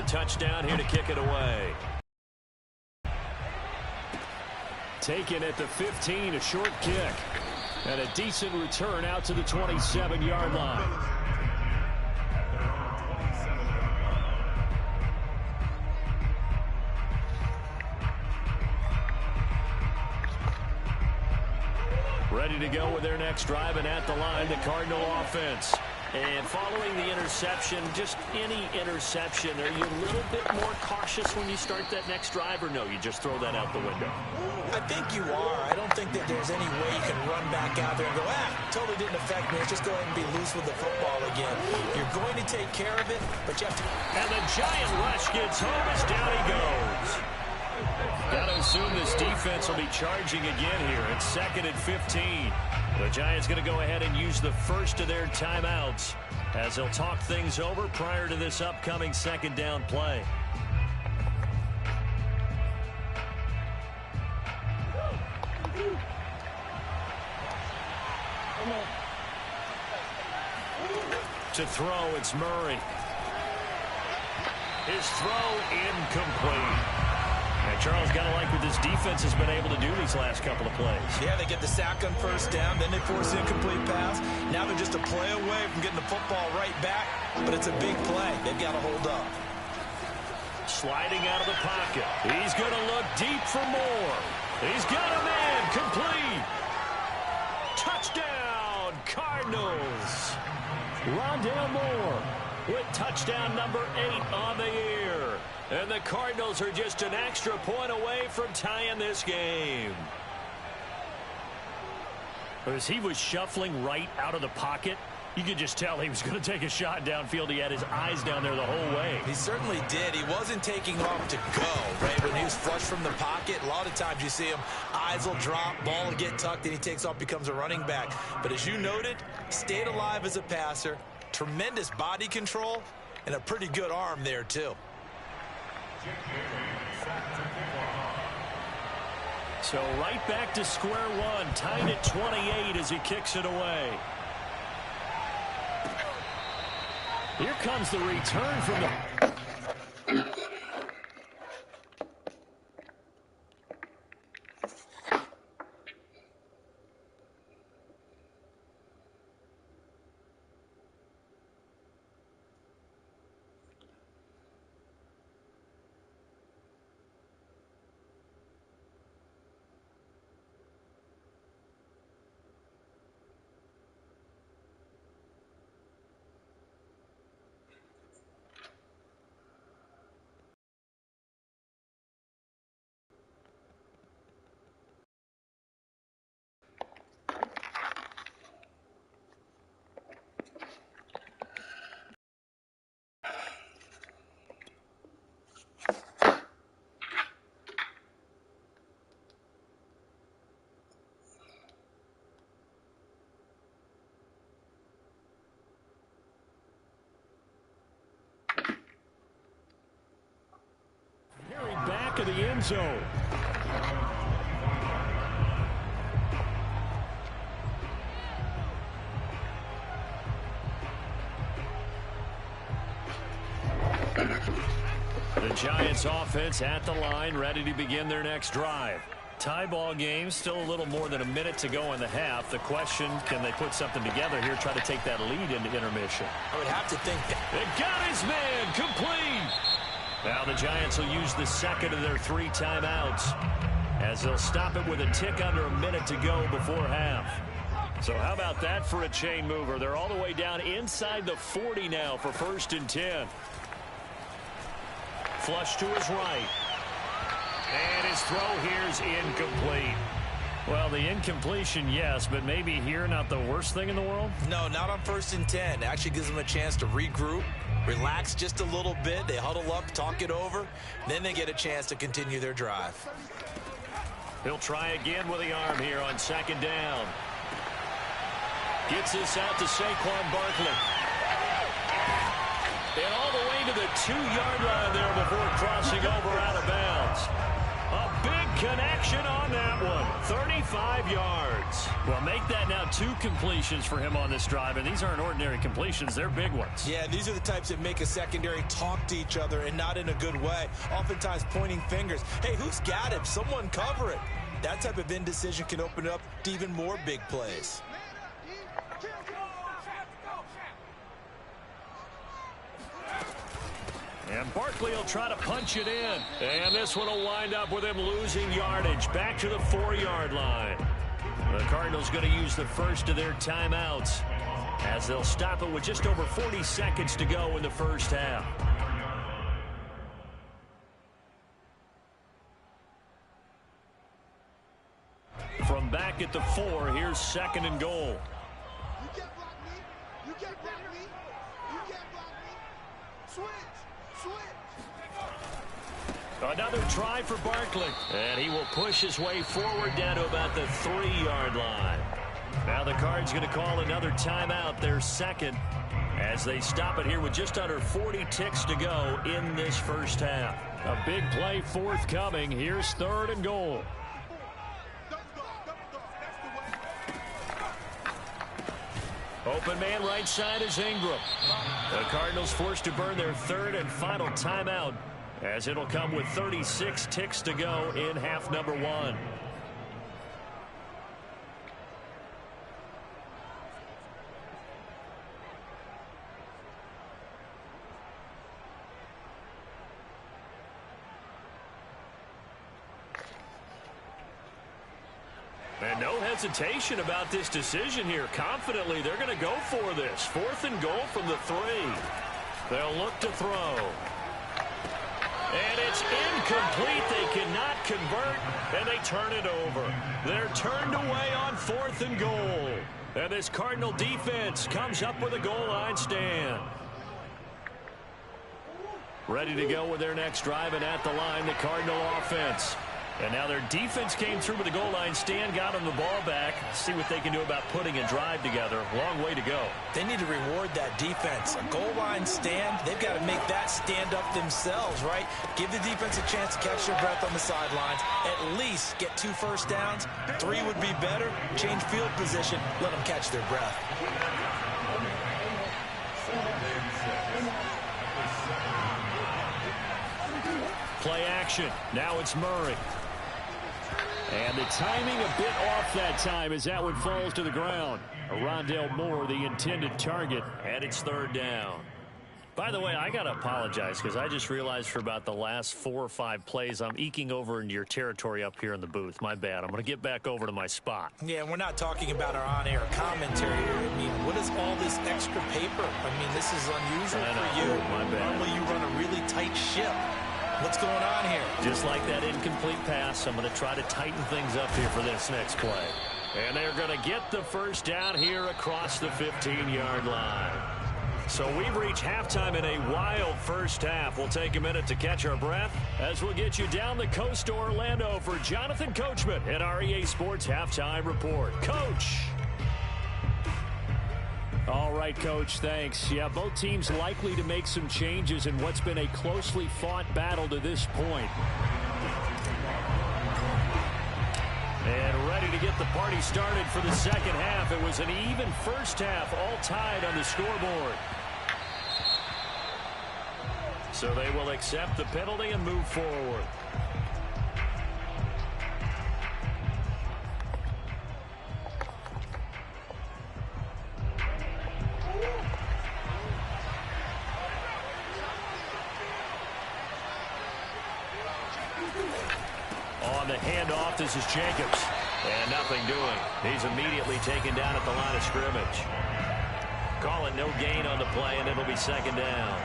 touchdown here to kick it away. Taken at the 15, a short kick. And a decent return out to the 27-yard line. Ready to go with their next drive, and at the line, the Cardinal offense. And following the interception, just any interception, are you a little bit more cautious when you start that next drive, or no, you just throw that out the window? I think you are. I don't think that there's any way you can run back out there and go, totally didn't affect me. Let's just go ahead and be loose with the football again. You're going to take care of it, but you have to. And the giant rush gets home as down he goes. Got to assume this defense will be charging again here. It's 2nd and 15. The Giants going to go ahead and use the first of their timeouts as they'll talk things over prior to this upcoming 2nd down play. To throw, it's Murray. His throw incomplete. And Charles, got to like what this defense has been able to do these last couple of plays. Yeah, they get the sack on first down, then they force an incomplete pass. Now they're just a play away from getting the football right back, but it's a big play. They've got to hold up. Sliding out of the pocket. He's going to look deep for more. He's got a man complete. Touchdown, Cardinals. Rondale Moore with touchdown number 8 on the year. And the Cardinals are just an extra point away from tying this game. As he was shuffling right out of the pocket, you could just tell he was going to take a shot downfield. He had his eyes down there the whole way. He certainly did. He wasn't taking off to go, right? When he was flush from the pocket, a lot of times you see him, eyes will drop, ball will get tucked, and he takes off, becomes a running back. But as you noted, stayed alive as a passer, tremendous body control, and a pretty good arm there, too. So right back to square one, tied at 28 as he kicks it away. Here comes the return from the... Back of the end zone. The Giants offense at the line, ready to begin their next drive. Tie ball game, still a little more than a minute to go in the half. The question, can they put something together here, try to take that lead into intermission? I would have to think that. They got his man complete. Now the Giants will use the second of their 3 timeouts as they'll stop it with a tick under a minute to go before half. So how about that for a chain mover? They're all the way down inside the 40 now for 1st and 10. Flush to his right. And his throw here is incomplete. Well, the incompletion, yes, but maybe here not the worst thing in the world? No, not on 1st and 10. It actually gives them a chance to regroup, relax just a little bit. They huddle up, talk it over. Then they get a chance to continue their drive. He'll try again with the arm here on 2nd down. Gets this out to Saquon Barkley. And all the way to the 2-yard line there before crossing over out of bounds. A big connection on that one. 35 yards. Well, make that now 2 completions for him on this drive, and these aren't ordinary completions. They're big ones. Yeah, these are the types that make a secondary talk to each other, and not in a good way. Oftentimes pointing fingers. Hey, who's got him? Someone cover it. That type of indecision can open it up to even more big plays. And Barkley will try to punch it in. And this one will wind up with him losing yardage. Back to the 4-yard line. The Cardinals going to use the first of their timeouts as they'll stop it with just over 40 seconds to go in the first half. From back at the 4, here's 2nd and goal. You can't block me. You can't block me. You can't block me. Switch. Another try for Barkley. And he will push his way forward down to about the 3-yard line. Now the Cards going to call another timeout, their second, as they stop it here with just under 40 ticks to go in this first half. A big play forthcoming. Here's 3rd and goal. Open man right side is Ingram. The Cardinals forced to burn their 3rd and final timeout, as it'll come with 36 ticks to go in half number 1. And no hesitation about this decision here. Confidently, they're going to go for this. 4th and goal from the 3. They'll look to throw. And it's incomplete. They cannot convert, and they turn it over. They're turned away on 4th and goal. And this Cardinal defense comes up with a goal line stand. Ready to go with their next drive, and at the line, the Cardinal offense. And now their defense came through with the goal line stand, got them the ball back. See what they can do about putting a drive together. Long way to go. They need to reward that defense. A goal line stand, they've got to make that stand up themselves, right? Give the defense a chance to catch their breath on the sidelines. At least get 2 first downs. 3 would be better. Change field position. Let them catch their breath. Play action. Now it's Murray. And the timing a bit off that time as that one falls to the ground. Rondale Moore, the intended target, and it's 3rd down. By the way, I got to apologize because I just realized for about the last 4 or 5 plays, I'm eking over into your territory up here in the booth. My bad. I'm going to get back over to my spot. Yeah, we're not talking about our on-air commentary here. I mean, what is all this extra paper? I mean, this is unusual for you. My bad. Normally you run a really tight ship. What's going on here? Just like that incomplete pass, I'm going to try to tighten things up here for this next play. And they're going to get the first down here across the 15-yard line. So we've reached halftime in a wild first half. We'll take a minute to catch our breath as we'll get you down the coast to Orlando for Jonathan Coachman at our EA Sports Halftime Report. Coach! All right, Coach, thanks. Yeah, both teams likely to make some changes in what's been a closely fought battle to this point. And ready to get the party started for the second half. It was an even first half, all tied on the scoreboard. So they will accept the penalty and move forward. On the handoff, this is Jacobs. And nothing doing. He's immediately taken down at the line of scrimmage. Call it no gain on the play, and it'll be 2nd down.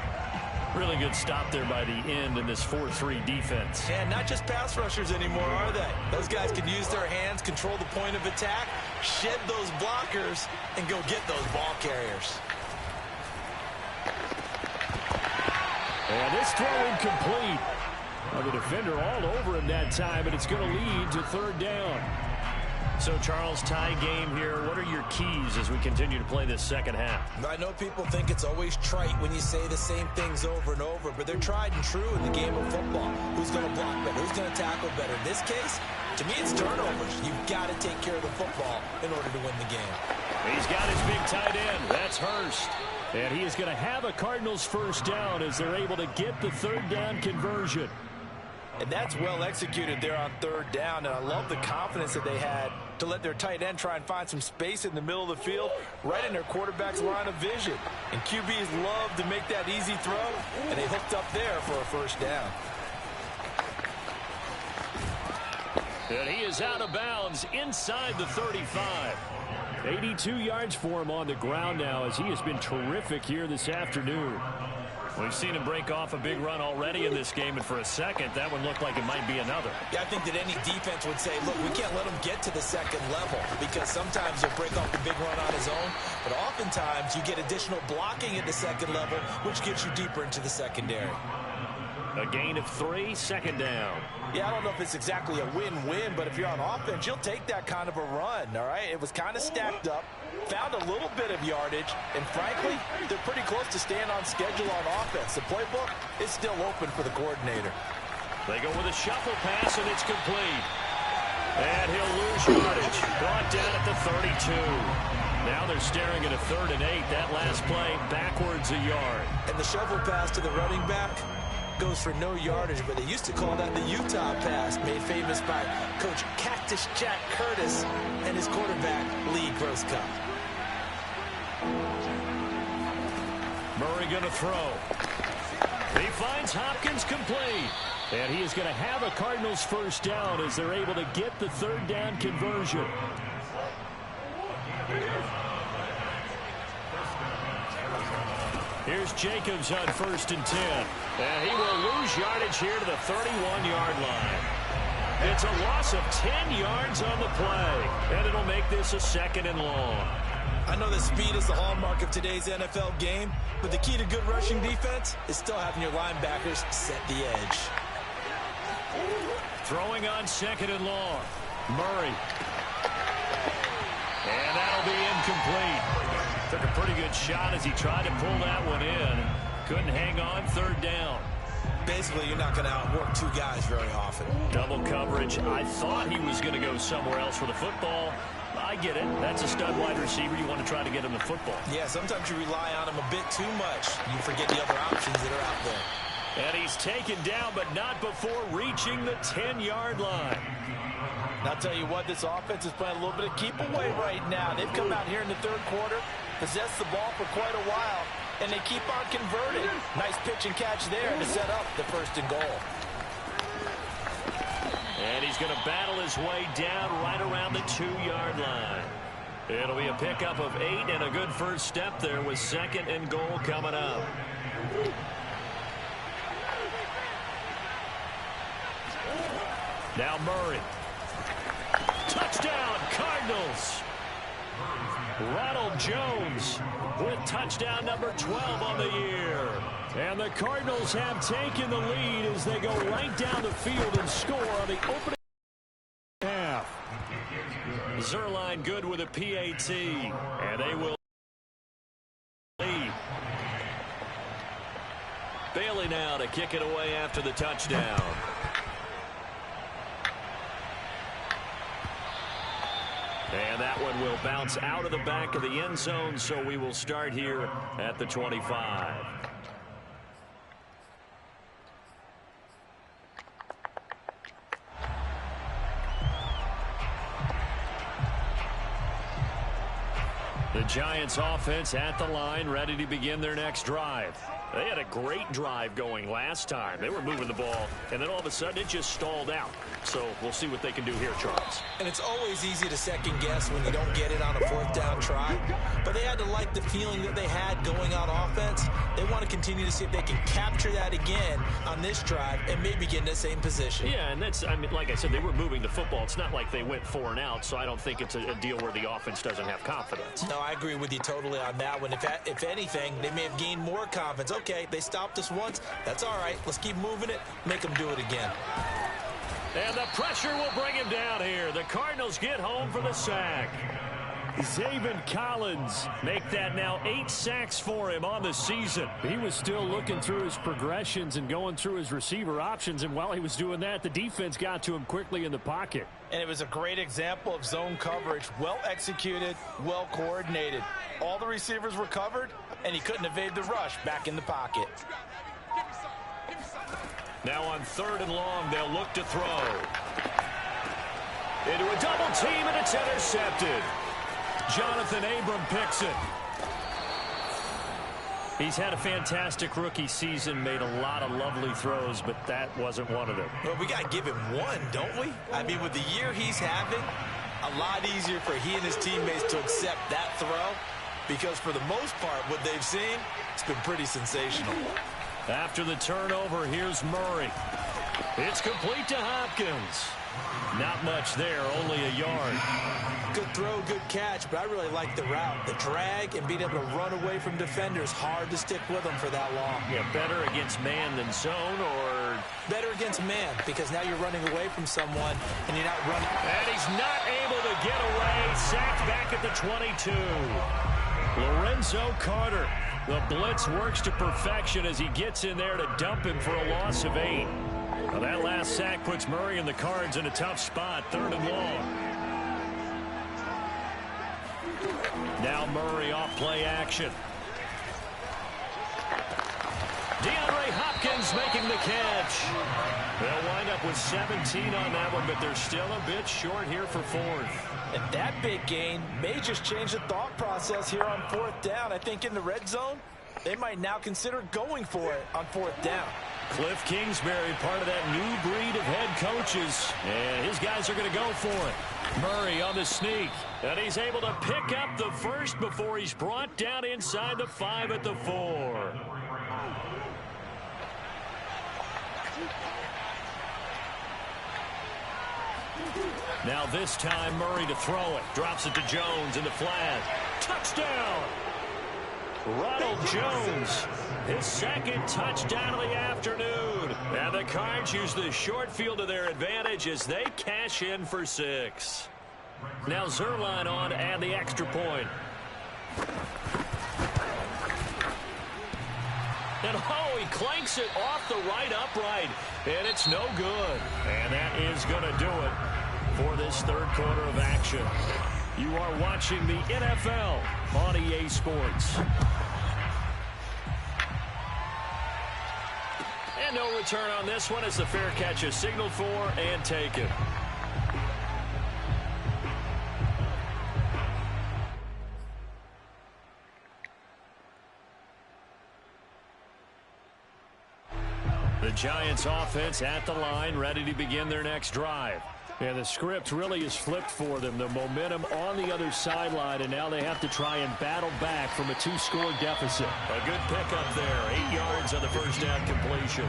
Really good stop there by the end in this 4-3 defense. And not just pass rushers anymore, are they? Those guys can use their hands, control the point of attack, shed those blockers, and go get those ball carriers. And this throw incomplete. Well, the defender all over him that time, and it's going to lead to 3rd down. So, Charles, tie game here. What are your keys as we continue to play this second half? I know people think it's always trite when you say the same things over and over, but they're tried and true in the game of football. who's going to block better, who's going to tackle better. In this case, to me, it's turnovers. You've got to take care of the football in order to win the game. He's got his big tight end. That's Hurst. And he is going to have a Cardinals first down as they're able to get the third down conversion. And that's well executed there on third down. And I love the confidence that they had to let their tight end try and find some space in the middle of the field, right in their quarterback's line of vision. And QBs love to make that easy throw, and they hooked up there for a first down. And he is out of bounds inside the 35. 82 yards for him on the ground now as he has been terrific here this afternoon. We've seen him break off a big run already in this game, and for a second, that one looked like it might be another. Yeah, I think that any defense would say, look, we can't let him get to the second level because sometimes he'll break off the big run on his own, but oftentimes you get additional blocking at the second level, which gets you deeper into the secondary. A gain of 3, second down. Yeah, I don't know if it's exactly a win-win, but if you're on offense, you'll take that kind of a run, all right? It was kind of stacked up, found a little bit of yardage, and frankly, they're pretty close to staying on schedule on offense. The playbook is still open for the coordinator. They go with a shuffle pass, and it's complete. And he'll lose yardage. Brought down at the 32. Now they're staring at a 3rd and 8. That last play, backwards a yard. And the shovel pass to the running back goes for no yardage, but they used to call that the Utah pass, made famous by Coach Cactus Jack Curtis and his quarterback, Lee Grosskopf. Murray going to throw. He finds Hopkins complete. And he is going to have a Cardinals first down as they're able to get the third down conversion. Here's Jacobs on 1st and 10. And he will lose yardage here to the 31-yard line. It's a loss of 10 yards on the play. And it'll make this a 2nd and long. I know that speed is the hallmark of today's NFL game, but the key to good rushing defense is still having your linebackers set the edge. Throwing on 2nd and long. Murray. And that'll be incomplete. Took a pretty good shot as he tried to pull that one in. Couldn't hang on, 3rd down. Basically, you're not going to outwork 2 guys very often. Double coverage. I thought he was going to go somewhere else for the football. I get it. That's a stud wide receiver. You want to try to get him the football. Yeah, sometimes you rely on him a bit too much. You forget the other options that are out there. And he's taken down, but not before reaching the 10-yard line. And I'll tell you what, this offense is playing a little bit of keep away right now. They've come out here in the 3rd quarter, possessed the ball for quite a while, and they keep on converting. Nice pitch and catch there to set up the 1st and goal. And he's going to battle his way down right around the 2-yard line. It'll be a pickup of 8 and a good first step there with 2nd and goal coming up. Now Murray. Touchdown, Cardinals. Ronald Jones with touchdown number 12 on the year. And the Cardinals have taken the lead as they go right down the field and score on the opening half. Zerline good with a PAT, and they will lead. Bailey now to kick it away after the touchdown. And that one will bounce out of the back of the end zone, so we will start here at the 25. The Giants offense at the line, ready to begin their next drive. They had a great drive going last time. They were moving the ball, and then all of a sudden it just stalled out. So we'll see what they can do here, Charles. And it's always easy to second guess when you don't get it on a 4th down try. But they had to like the feeling that they had going on offense. They want to continue to see if they can capture that again on this drive and maybe get in the same position. Yeah, and that's, I mean, like I said, they were moving the football. It's not like they went 4 and out, so I don't think it's a deal where the offense doesn't have confidence. No, I agree with you totally on that one. If anything, they may have gained more confidence. Okay, they stopped us once. That's all right. Let's keep moving it. Make them do it again. And the pressure will bring him down here. The Cardinals get home for the sack. Zaven Collins make that now 8 sacks for him on the season. He was still looking through his progressions and going through his receiver options, and while he was doing that, the defense got to him quickly in the pocket. And it was a great example of zone coverage. Well executed, well coordinated. All the receivers were covered, and he couldn't evade the rush back in the pocket. Now on 3rd and long, they'll look to throw. Into a double team, and it's intercepted. Jonathan Abram picks it. He's had a fantastic rookie season, made a lot of lovely throws, but that wasn't one of them. Well, we got to give him one, don't we? I mean, with the year he's having, a lot easier for he and his teammates to accept that throw, because for the most part, what they've seen, it's been pretty sensational. After the turnover, here's Murray. It's complete to Hopkins. Not much there, only a yard. Good throw, good catch, but I really like the route. The drag and being able to run away from defenders, hard to stick with them for that long. Yeah, better against man than zone, or... Better against man, because now you're running away from someone, and you're not running... And he's not able to get away. Sacked back at the 22. Lorenzo Carter. The blitz works to perfection as he gets in there to dump him for a loss of 8. Well, that last sack puts Murray and the Cards in a tough spot, 3rd and long. Now Murray off play action. DeAndre Hopkins making the catch. They'll wind up with 17 on that one, but they're still a bit short here for 4th. And that big gain may just change the thought process here on 4th down. I think in the red zone, they might now consider going for it on 4th down. Cliff Kingsbury, part of that new breed of head coaches. And his guys are going to go for it. Murray on the sneak. And he's able to pick up the first before he's brought down inside the 5 at the 4. Now this time Murray to throw it. Drops it to Jones in the flat. Touchdown! Ronald Jones, his 2nd touchdown of the afternoon. And the Cards use the short field to their advantage as they cash in for 6. Now Zerline on to add the extra point. And oh, he clanks it off the right upright. And it's no good. And that is going to do it for this 3rd quarter of action. You are watching the NFL on EA Sports. And no return on this one as the fair catch is signaled for and taken. The Giants offense at the line, ready to begin their next drive. And the script really is flipped for them. The momentum on the other sideline, and now they have to try and battle back from a 2-score deficit. A good pickup there. 8 yards on the first down completion.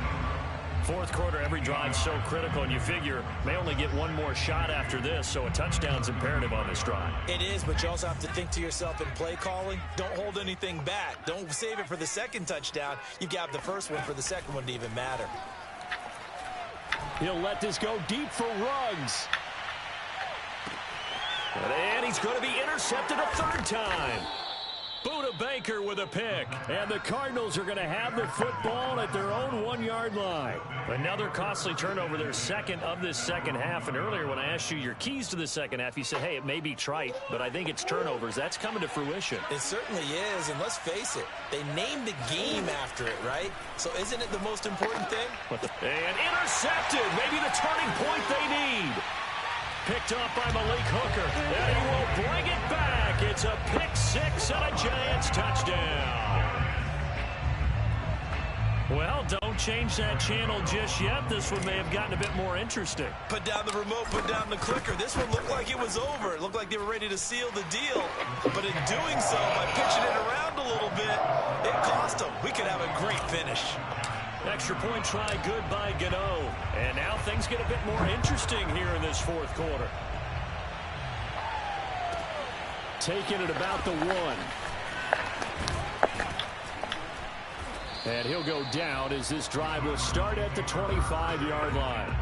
4th quarter, every drive so critical, and you figure may only get one more shot after this, so a touchdown's imperative on this drive. It is, but you also have to think to yourself in play calling, don't hold anything back. Don't save it for the 2nd touchdown. You got the first one for the 2nd one to even matter. He'll let this go deep for Ruggs. And he's going to be intercepted a 3rd time. Buda Baker with a pick. And the Cardinals are going to have the football at their own 1-yard line. Another costly turnover, their 2nd of this 2nd half. And earlier when I asked you your keys to the 2nd half, you said, hey, it may be trite, but I think it's turnovers. That's coming to fruition. It certainly is, and let's face it, they named the game after it, right? So isn't it the most important thing? And intercepted, maybe the turning point they need. Picked up by Malik Hooker, and he will bring it back. It's a pick 6 and a Giants touchdown. Well, don't change that channel just yet. This one may have gotten a bit more interesting. Put down the remote, put down the clicker. This one looked like it was over. It looked like they were ready to seal the deal. But in doing so, by pitching it around a little bit, it cost them. We could have a great finish. Extra point try good by Gano. And now things get a bit more interesting here in this 4th quarter. Taking it about the 1. And he'll go down as this drive will start at the 25-yard line.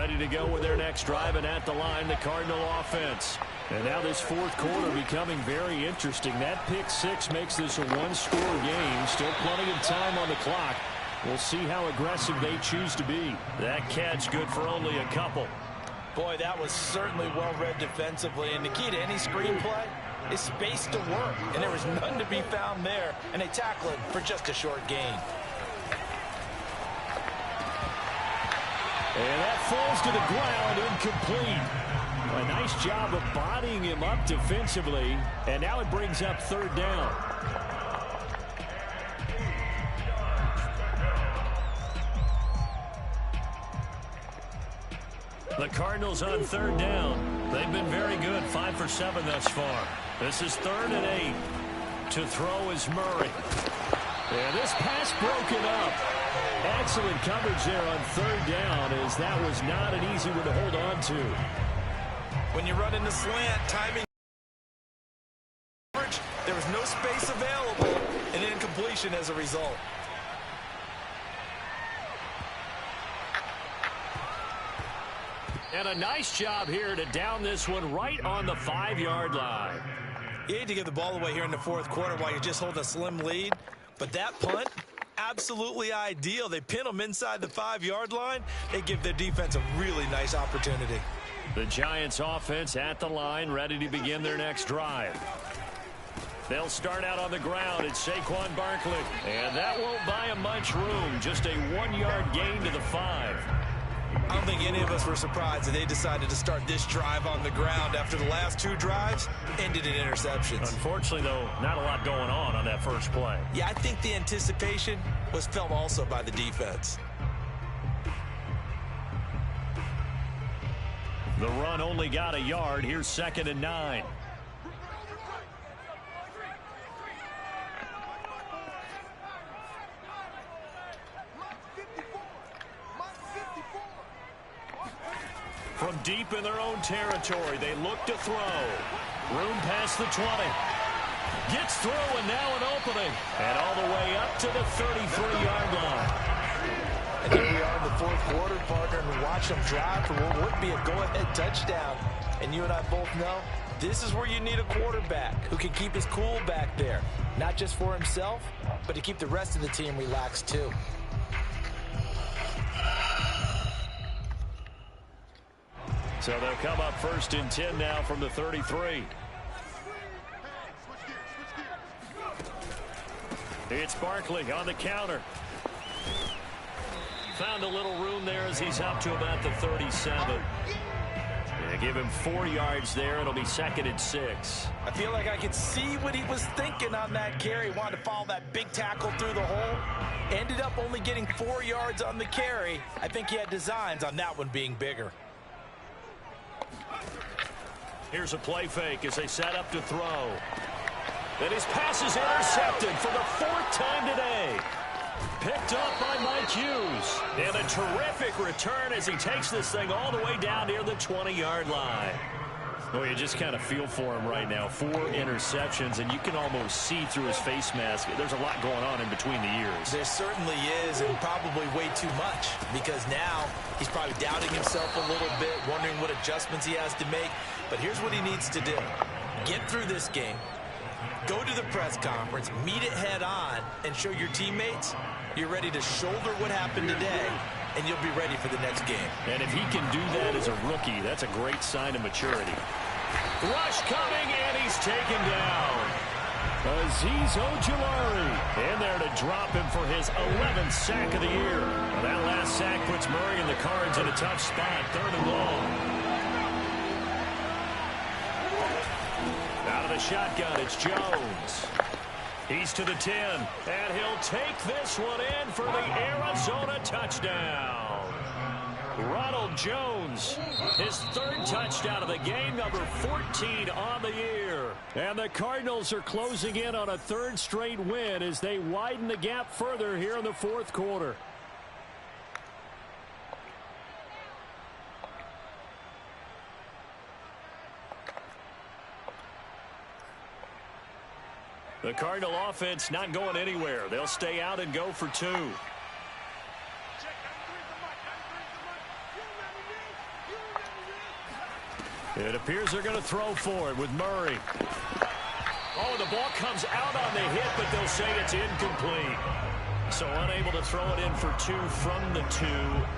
ready to go with their next drive, and at the line, the Cardinal offense. And now this fourth quarter becoming very interesting. That pick six makes this a one-score game. Still plenty of time on the clock. We'll see how aggressive they choose to be. That catch good for only a couple. Boy, that was certainly well-read defensively. And the key to any screenplay is space to work. And there was none to be found there. And they tackle it for just a short gain. And that falls to the ground, incomplete. A nice job of bodying him up defensively. And now it brings up third down. The Cardinals on third down. They've been very good, 5 for 7 thus far. This is 3rd and 8. To throw is Murray. And this pass broken up. Excellent coverage there on third down, as that was not an easy one to hold on to. When you run in the slant, timing, there was no space available, and incompletion as a result. And a nice job here to down this one right on the 5-yard line. You hate to give the ball away here in the fourth quarter while you're just holding a slim lead, but that punt, absolutely ideal. They pin them inside the 5-yard line. They give their defense a really nice opportunity. The Giants offense at the line, ready to begin their next drive. They'll start out on the ground. It's Saquon Barkley. And that won't buy him much room. Just a 1-yard gain to the 5. I don't think any of us were surprised that they decided to start this drive on the ground after the last 2 drives ended in interceptions. Unfortunately, though, not a lot going on that first play. Yeah, I think the anticipation was felt also by the defense. The run only got a yard. Here's 2nd and 9. From deep in their own territory, they look to throw. Room past the 20. Gets through, and now an opening. And all the way up to the 33-yard line. And here we are in the fourth quarter, partner, and watch them drive for what would be a go-ahead touchdown. And you and I both know this is where you need a quarterback who can keep his cool back there. Not just for himself, but to keep the rest of the team relaxed too. So they'll come up 1st and 10 now from the 33. It's Barkley on the counter. Found a little room there as he's up to about the 37. They give him 4 yards there. It'll be 2nd and 6. I feel like I could see what he was thinking on that carry. Wanted to follow that big tackle through the hole. Ended up only getting 4 yards on the carry. I think he had designs on that one being bigger. Here's a play fake as they set up to throw. And his pass is intercepted for the 4th time today. Picked up by Mike Hughes. And a terrific return as he takes this thing all the way down near the 20-yard line. Well, you just kind of feel for him right now. 4 interceptions, and you can almost see through his face mask. There's a lot going on in between the ears. There certainly is, and probably way too much, because now he's probably doubting himself a little bit, wondering what adjustments he has to make. But here's what he needs to do. Get through this game, go to the press conference, meet it head on, and show your teammates you're ready to shoulder what happened today, and you'll be ready for the next game. And if he can do that as a rookie, that's a great sign of maturity. Rush coming, and he's taken down. Azeez Ojulari in there to drop him for his 11th sack of the year. Well, that last sack puts Murray and the Cards in a tough spot, 3rd and long. Out of the shotgun, it's Jones. He's to the 10, and he'll take this one in for the Arizona touchdown. Ronald Jones, his 3rd touchdown of the game, number 14 on the year. And the Cardinals are closing in on a 3rd straight win as they widen the gap further here in the 4th quarter. The Cardinal offense not going anywhere. They'll stay out and go for 2. It appears they're going to throw for it with Murray. Oh, the ball comes out on the hit, but they'll say it's incomplete. So unable to throw it in for 2 from the 2.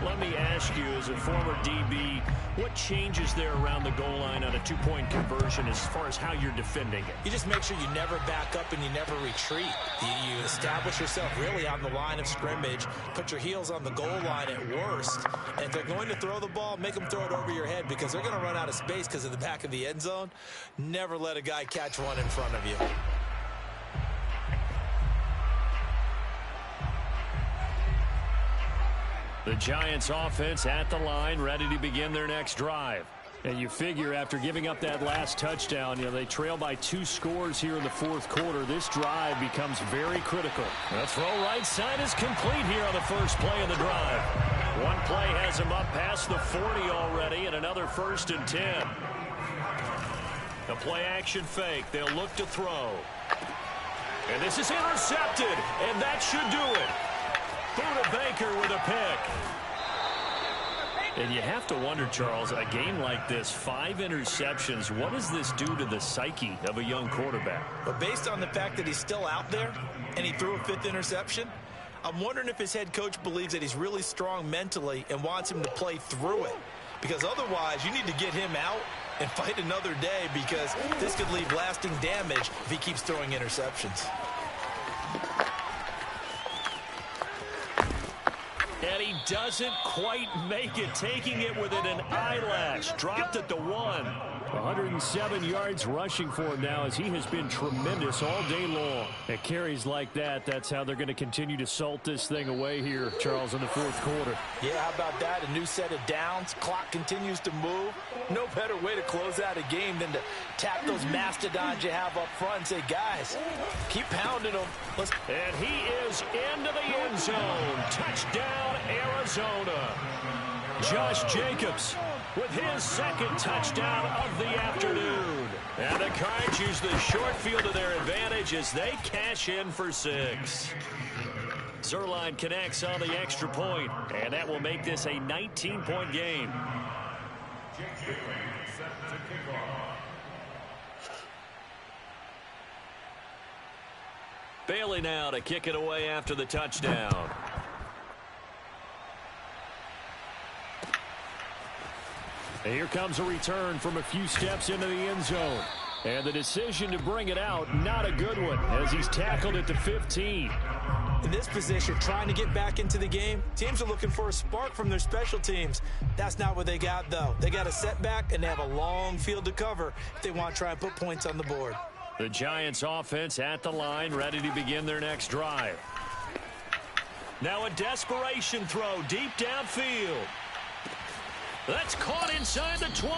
Let me ask you, as a former DB, what changes there around the goal line on a 2-point conversion as far as how you're defending it? You just make sure you never back up and you never retreat. You establish yourself really on the line of scrimmage, put your heels on the goal line at worst, and if they're going to throw the ball, make them throw it over your head because they're going to run out of space because of the back of the end zone. Never let a guy catch one in front of you. The Giants offense at the line, ready to begin their next drive. And you figure after giving up that last touchdown, they trail by 2 scores here in the 4th quarter. This drive becomes very critical. The throw right side is complete here on the first play of the drive. One play has him up past the 40 already, and another 1st and 10. The play action fake. They'll look to throw. And this is intercepted, and that should do it. Buda Baker with a pick. And you have to wonder, Charles, a game like this, 5 interceptions, what does this do to the psyche of a young quarterback? But based on the fact that he's still out there and he threw a 5th interception, I'm wondering if his head coach believes that he's really strong mentally and wants him to play through it. Because otherwise, you need to get him out and fight another day because this could leave lasting damage if he keeps throwing interceptions. And he doesn't quite make it, taking it within an eyelash. Dropped at the 1. 107 yards rushing for him now as he has been tremendous all day long. At carries like that, that's how they're going to continue to salt this thing away here, Charles, in the 4th quarter. Yeah, how about that? A new set of downs. Clock continues to move. No better way to close out a game than to tap those mastodons you have up front and say, guys, keep pounding them. And he is into the end zone. Touchdown, Arizona. Josh Jacobs with his 2nd touchdown of the afternoon. And the Cards use the short field to their advantage as they cash in for 6. Zerline connects on the extra point, and that will make this a 19-point game. Bailey now to kick it away after the touchdown. And here comes a return from a few steps into the end zone. And the decision to bring it out, not a good one, as he's tackled at the 15. In this position, trying to get back into the game, teams are looking for a spark from their special teams. That's not what they got, though. They got a setback, and they have a long field to cover if they want to try and put points on the board. The Giants offense at the line, ready to begin their next drive. Now a desperation throw deep downfield. That's caught inside the 20.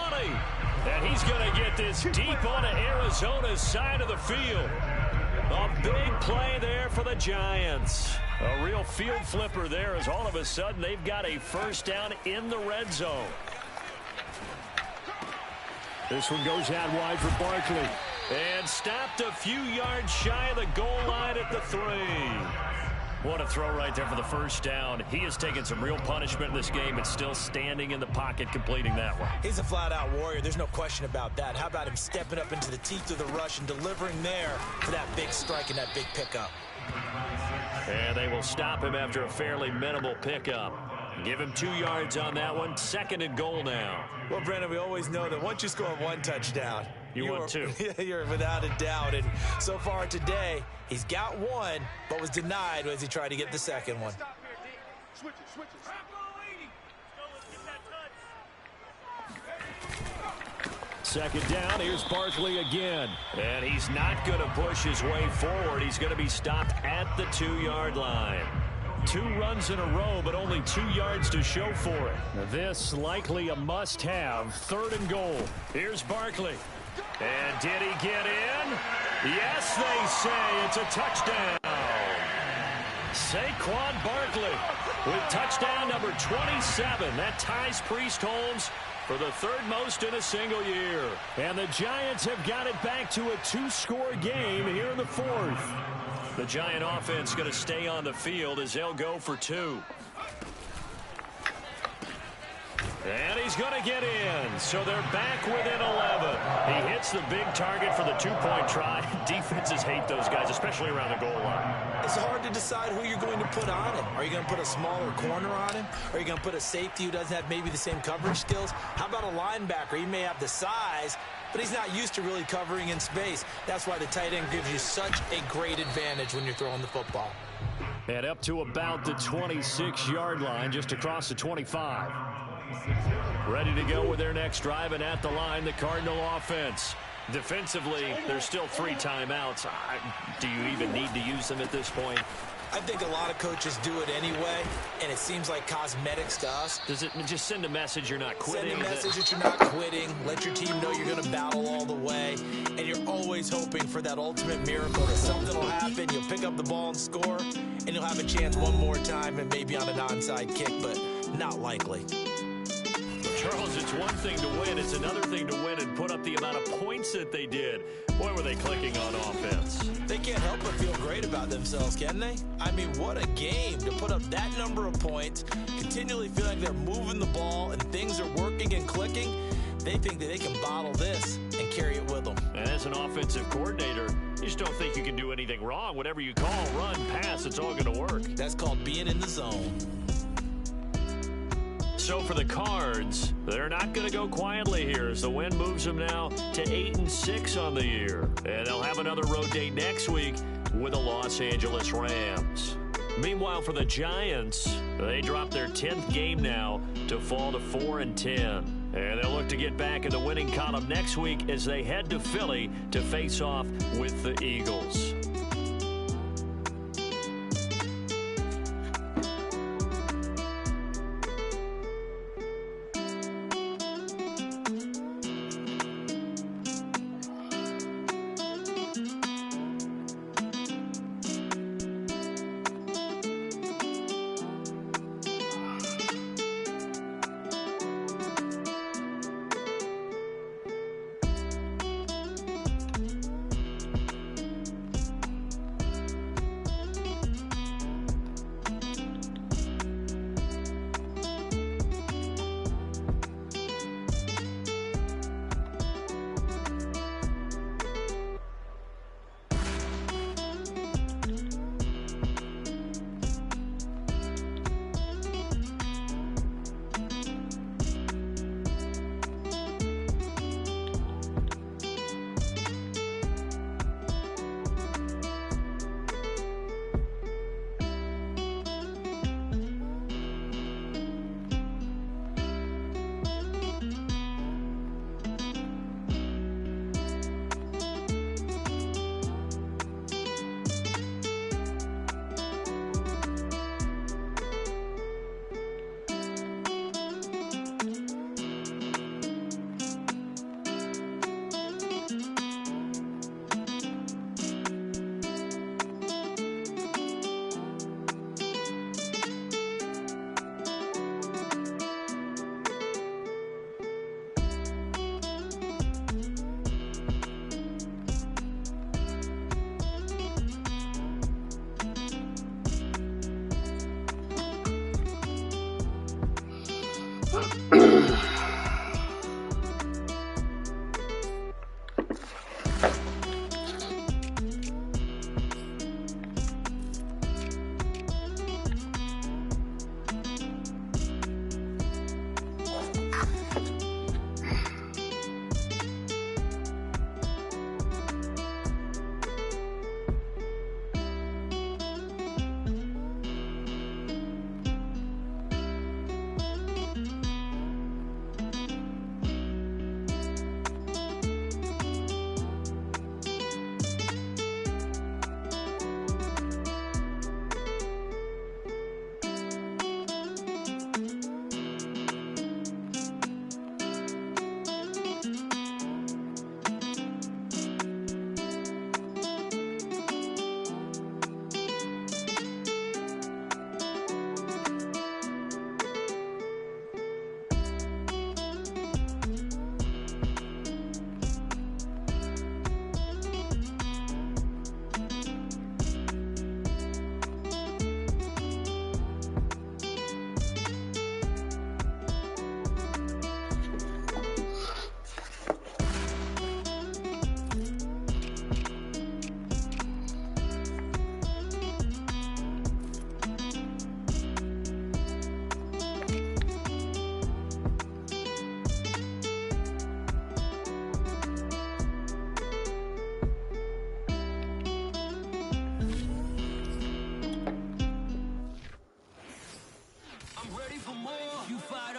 And he's going to get this deep onto Arizona's side of the field. A big play there for the Giants. A real field flipper there as all of a sudden they've got a 1st down in the red zone. This one goes out wide for Barkley. And stopped a few yards shy of the goal line at the 3. What a throw right there for the 1st down. He has taken some real punishment in this game and still standing in the pocket completing that one. He's a flat-out warrior. There's no question about that. How about him stepping up into the teeth of the rush and delivering there for that big strike and that big pickup? And they will stop him after a fairly minimal pickup. Give him 2 yards on that one. 2nd and goal now. Well, Brandon, we always know that once you score 1 touchdown, you want 2. You're without a doubt. And so far today, he's got 1, but was denied as he tried to get the 2nd one. Switch it. 2nd down. Here's Barkley again. And he's not going to push his way forward. He's going to be stopped at the 2-yard line. 2 runs in a row, but only 2 yards to show for it. Now this likely a must-have. 3rd and goal. Here's Barkley. And did he get in? Yes, they say it's a touchdown. Saquon Barkley with touchdown number 27. That ties Priest Holmes for the 3rd most in a single year. And the Giants have got it back to a 2-score game here in the 4th. The Giant offense going to stay on the field as they'll go for 2. And he's going to get in. So they're back within 11. He hits the big target for the two-point try. Defenses hate those guys, especially around the goal line. It's hard to decide who you're going to put on him. Are you going to put a smaller corner on him? Are you going to put a safety who doesn't have maybe the same coverage skills? How about a linebacker? He may have the size, but he's not used to really covering in space. That's why the tight end gives you such a great advantage when you're throwing the football. And up to about the 26-yard line, just across the 25. Ready to go with their next drive, and at the line, the Cardinal offense. Defensively, there's still 3 timeouts. Do you even need to use them at this point? I think a lot of coaches do it anyway, and it seems like cosmetics to us. Does it just send a message you're not quitting? Send a message that you're not quitting. Let your team know you're going to battle all the way, and you're always hoping for that ultimate miracle that something will happen, you'll pick up the ball and score, and you'll have a chance one more time and maybe on an onside kick, but not likely. Charles, it's one thing to win. It's another thing to win and put up the amount of points that they did. Boy, were they clicking on offense. They can't help but feel great about themselves, can they? I mean, what a game to put up that number of points, continually feel like they're moving the ball and things are working and clicking. They think that they can bottle this and carry it with them. And as an offensive coordinator, you just don't think you can do anything wrong. Whatever you call, run, pass, it's all going to work. That's called being in the zone. So for the Cards, they're not going to go quietly here as the win moves them now to 8-6 on the year. And they'll have another road date next week with the Los Angeles Rams. Meanwhile, for the Giants, they dropped their 10th game now to fall to 4-10. And they'll look to get back in the winning column next week as they head to Philly to face off with the Eagles.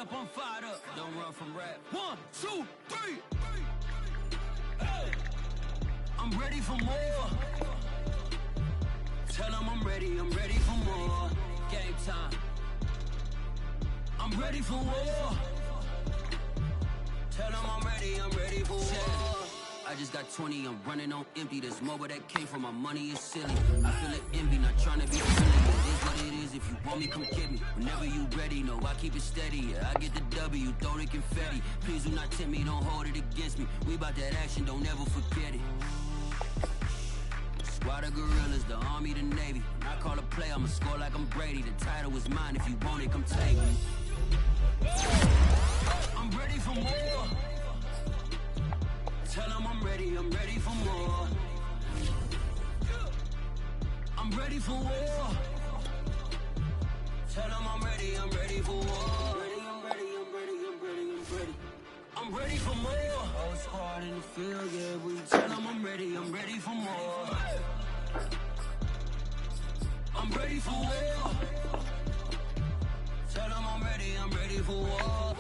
up, I'm fired up. Don't run from rap. 1, 2, 3. Hey. I'm ready for more. Tell them I'm ready for more. Game time. I'm ready for war. Tell them I'm ready for war. I just got 20, I'm running on empty. This mobile that came from my money is silly. I feel it envy, not trying to be silly. It is what it is, if you want me, come get me. Whenever you ready, no, I keep it steady. Yeah, I get the W, throw the confetti. Please do not tempt me, don't hold it against me. We about that action, don't ever forget it. Squad of gorillas, the army, the navy. When I call a play, I'ma score like I'm Brady. The title is mine, if you want it, come take it. I'm ready for more. Tell them I'm ready for more. I'm ready for war. Tell them I'm ready for war. I'm ready for more. Whole squad in the field, yeah, we tell them I'm ready for more. I'm ready for war. Tell them I'm ready for war.